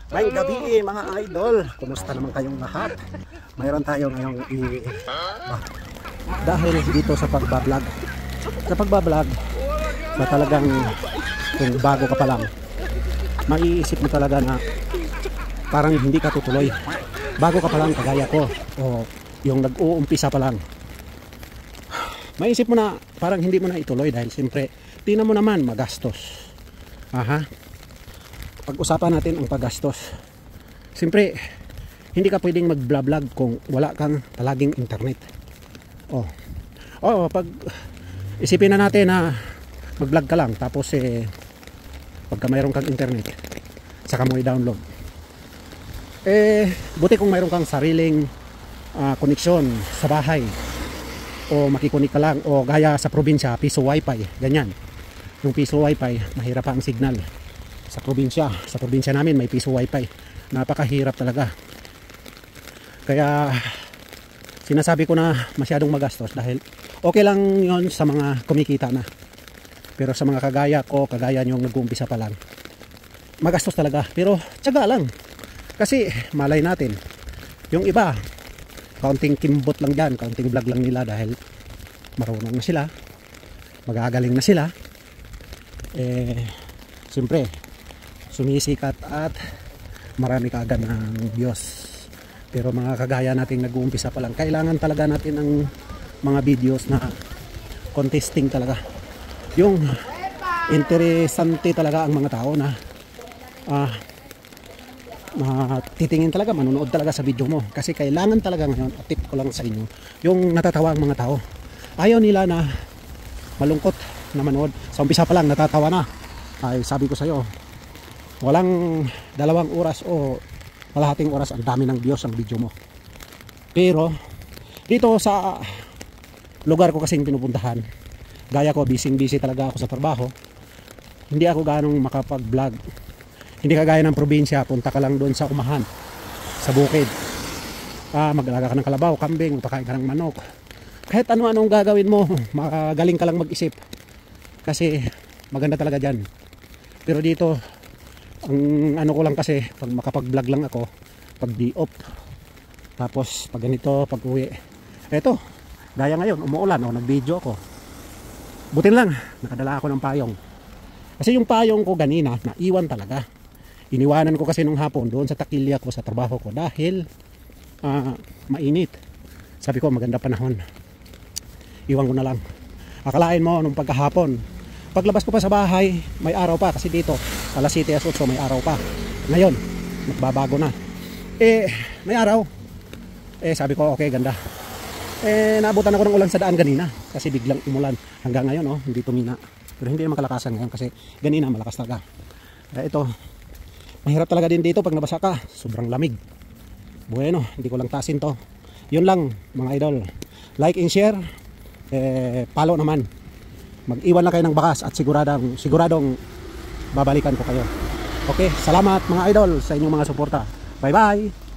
May gabi mga idol, kumusta naman kayong lahat? Mayroon tayo ngayong dahil dito sa pagbablog. Sa pagbablog, ba talagang kung bago ka pa lang, maiisip mo talaga na parang hindi ka tutuloy. Bago ka pa lang kagaya ko, o yung nag-uumpisa pa lang, maiisip mo na parang hindi mo na ituloy dahil siyempre, tingnan mo naman magastos. Pag-usapan natin ang paggastos. Siyempre, hindi ka pwedeng mag-vlog kung wala kang palaging internet. Pag isipin na natin na mag-vlog ka lang tapos pagka mayroon kang internet, saka mo i-download. Buti kung mayroon kang sariling koneksyon sa bahay o makikunik ka lang o gaya sa probinsya, piso wifi, ganyan. Yung piso wifi, mahirap pa ang signal. Sa probinsya namin may piso wifi, napakahirap talaga. Kaya sinasabi ko na masyadong magastos dahil okay lang yon sa mga kumikita na, pero sa mga kagaya ko, kagaya nyo nag-uumpisa pa lang, magastos talaga. Pero tiyaga lang, kasi malay natin yung iba kaunting kimbot lang dyan, kaunting vlog lang nila dahil marunong na sila, magagaling na sila, siyempre sumisikat at marami kaagad ng views. Pero mga kagaya nating nag-uumpisa pa lang, kailangan talaga natin ng mga videos na contesting talaga, yung interesante talaga ang mga tao na titingin talaga, manunood talaga sa video mo. Kasi kailangan talaga ngayon, at tip ko lang sa inyo, yung natatawa ang mga tao. Ayaw nila na malungkot na manood. Sa umpisa pa lang natatawa na. Ay sabi ko sa iyo, walang 2 oras o kalahating oras, ang dami ng views ang video mo. Pero dito sa lugar ko kasing pinupuntahan, gaya ko, busy talaga ako sa trabaho, hindi ako ganong makapag-vlog. Hindi kagaya ng probinsya, punta ka lang doon sa umahan, sa bukid, mag-alaga ka ng kalabaw, kambing, pakain ka ng manok, kahit ano-anong gagawin mo, magaling ka lang mag-isip, kasi maganda talaga dyan. Pero dito, ang ano ko lang kasi, pag makapag-vlog lang ako pag di off, tapos pag ganito, pag uwi, eto, gaya ngayon, umuulan, nag-video ako, butin lang, nakadala ako ng payong. Kasi yung payong ko ganina, naiwan talaga. Iniwanan ko kasi nung hapon doon sa takilya ko sa trabaho ko dahil mainit. Sabi ko maganda panahon, iwan ko na lang. Akalain mo nung pagkahapon, paglabas ko pa sa bahay, may araw pa, kasi dito alas 7 as 8 may araw pa. Ngayon nagbabago na, may araw. Sabi ko okay, ganda. Naabutan ako ng ulan sa daan ganina kasi biglang umulan. Hanggang ngayon hindi tumina, pero hindi naman kalakasan ngayon kasi ganina malakas talaga. Ito, mahirap talaga din dito pag nabasa ka, sobrang lamig. Bueno, hindi ko lang tasin to. Yun lang mga idol, like and share, follow naman. Mag-iwan lang kayo ng bakas at siguradong babalikan ko kayo. Okay, salamat mga idol sa inyong mga suporta. Bye bye.